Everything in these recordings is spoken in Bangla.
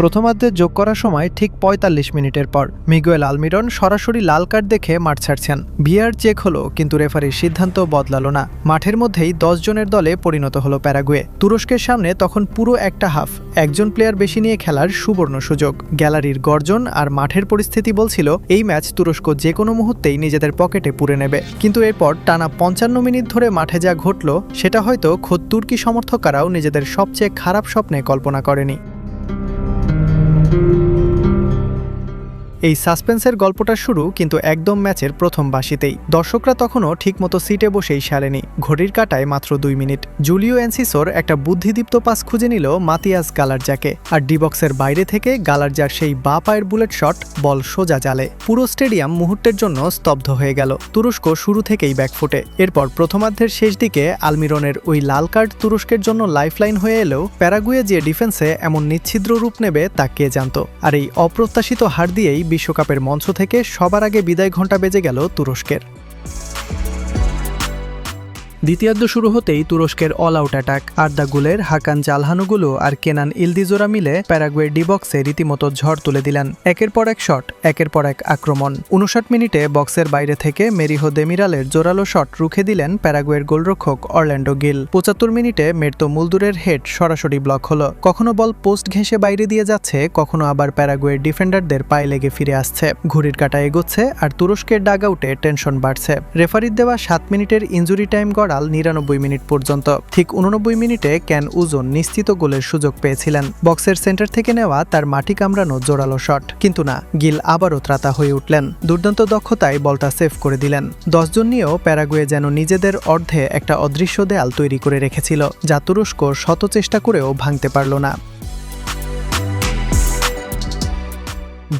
প্রথমার্ধে যোগ করার সময় ঠিক ৪৫ মিনিটের পর মিগুয়েল আলমিরন সরাসরি লাল কার্ড দেখে মাঠ ছাড়ছেন। ভিআর চেক হলো, কিন্তু রেফারির সিদ্ধান্ত বদলালো না। মাঠের মধ্যেই ১০ জনের দলে পরিণত হলো প্যারাগুয়ে। তুরস্কের সামনে তখন পুরো একটা হাফ একজন প্লেয়ার বেশি নিয়ে খেলার সুবর্ণ সুযোগ। গ্যালারির গর্জন আর মাঠের পরিস্থিতি বলছিল এই ম্যাচ তুরস্ক যে কোনো মুহূর্তেই নিজেদের পকেটে পুরে নেবে। কিন্তু এরপর টানা ৫৫ মিনিট ধরে মাঠে যা ঘটল সেটা হয়তো খোদ তুর্কি সমর্থকেরাও নিজেদের সবচেয়ে খারাপ স্বপ্নে কল্পনা করেনি। এই সাসপেন্সের গল্পটা শুরু কিন্তু একদম ম্যাচের প্রথম বাঁশিতেই। দর্শকরা তখনও ঠিকমতো সিটে বসেই সারেনি। ঘড়ির কাঁটায় মাত্র ২ মিনিট। জুলিও এনসিসোর একটা বুদ্ধিদীপ্ত পাস খুঁজে নিল মাতিয়াস গালারজাকে, আর ডিবক্সের বাইরে থেকে গালারজার সেই বাঁ পায়ের বুলেট শট বল সোজা জালে। পুরো স্টেডিয়াম মুহূর্তের জন্য স্তব্ধ হয়ে গেল। তুরস্ক শুরু থেকেই ব্যাকফুটে। এরপর প্রথমার্ধের শেষ দিকে আলমিরনের ওই লাল কার্ড তুরস্কের জন্য লাইফলাইন হয়ে এলেও প্যারাগুয়ে যে ডিফেন্সে এমন নিচ্ছিদ্র রূপ নেবে তা কে জানত। আর এই অপ্রত্যাশিত হার দিয়েই বিশ্বকাপের মঞ্চ থেকে সবার আগে বিদায় ঘণ্টা বেজে গেল তুরস্কের। দ্বিতীয়ার্ধ শুরু হতেই তুরস্কের অল আউট অ্যাটাক। আর্দা গুলের, হাকান চালহানুগুলো আর কেনান ইলদিজোরা মিলে প্যারাগুয়ের ডিবক্সে রীতিমতো ঝড় তুলে দিলেন। একের পর এক শট, একের পর এক আক্রমণ। ৫৯ মিনিটে বক্সের বাইরে থেকে মেরিহো দেমিরালের জোরালো শট রুখে দিলেন প্যারাগুয়ের গোলরক্ষক অরল্যান্ডো গিল। ৭৫ মিনিটে মের্তো মুলদুরের হেড সরাসরি ব্লক হলো। কখনো বল পোস্ট ঘেঁষে বাইরে দিয়ে যাচ্ছে, কখনো আবার প্যারাগুয়ের ডিফেন্ডারদের পায়ে লেগে ফিরে আসছে। ঘড়ির কাঁটা এগোচ্ছে আর তুরস্কের ডাগ আউটে টেনশন বাড়ছে। রেফারির দেওয়া ৭ মিনিটের ইনজুরি টাইম ৯৯ মিনিট পর্যন্ত। ঠিক ৮৯ মিনিটে ক্যান উজন নিশ্চিত গোলের সুযোগ পেয়েছিলেন। বক্সের সেন্টার থেকে নেওয়া তার মাটি কামড়ানো জোরালো শট, কিন্তু না, গিল আবারও ত্রাতা হয়ে উঠলেন। দুর্দান্ত দক্ষতায় বলটা সেভ করে দিলেন। ১০ জন নিয়েও প্যারাগুয়ে যেন নিজেদের অর্ধে একটা অদৃশ্য দেয়াল তৈরি করে রেখেছিল, যা তুরস্ক শত চেষ্টা করেও ভাঙতে পারল না।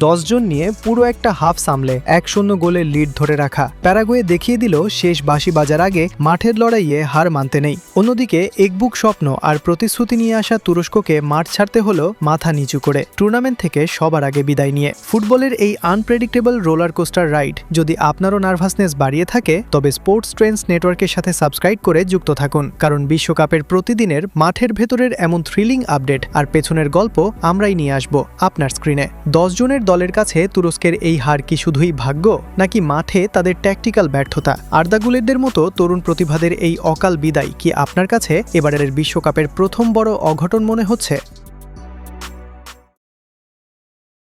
১০ জন নিয়ে পুরো একটা হাফ সামলে ১-০ গোলের লিড ধরে রাখা প্যারাগুয়ে দেখিয়ে দিল শেষ বাঁশি বাজার আগে মাঠের লড়াইয়ে হার মানতে নেই। অন্যদিকে একবুক স্বপ্ন আর প্রতিশ্রুতি নিয়ে আসা তুরস্ককে মাঠ ছাড়তে হলো মাথা নিচু করে, টুর্নামেন্ট থেকে সবার আগে বিদায় নিয়ে। ফুটবলের এই আনপ্রেডিক্টেবল রোলার কোস্টার রাইড যদি আপনারও নার্ভাসনেস বাড়িয়ে থাকে, তবে স্পোর্টস ট্রেন্ডস নেটওয়ার্কের সাথে সাবস্ক্রাইব করে যুক্ত থাকুন, কারণ বিশ্বকাপের প্রতিদিনের মাঠের ভেতরের এমন থ্রিলিং আপডেট আর পেছনের গল্প আমরাই নিয়ে আসব আপনার স্ক্রিনে। ১০ জনের দলের কাছে তুরস্কের এই হার কি শুধুই ভাগ্য, নাকি মাঠে তাদের ট্যাকটিক্যাল ব্যর্থতা? আর্দা গুলেরদের মতো তরুণ প্রতিভাদের এই অকাল বিদায় কি আপনার কাছে এবারের বিশ্বকাপের প্রথম বড় অঘটন মনে হচ্ছে?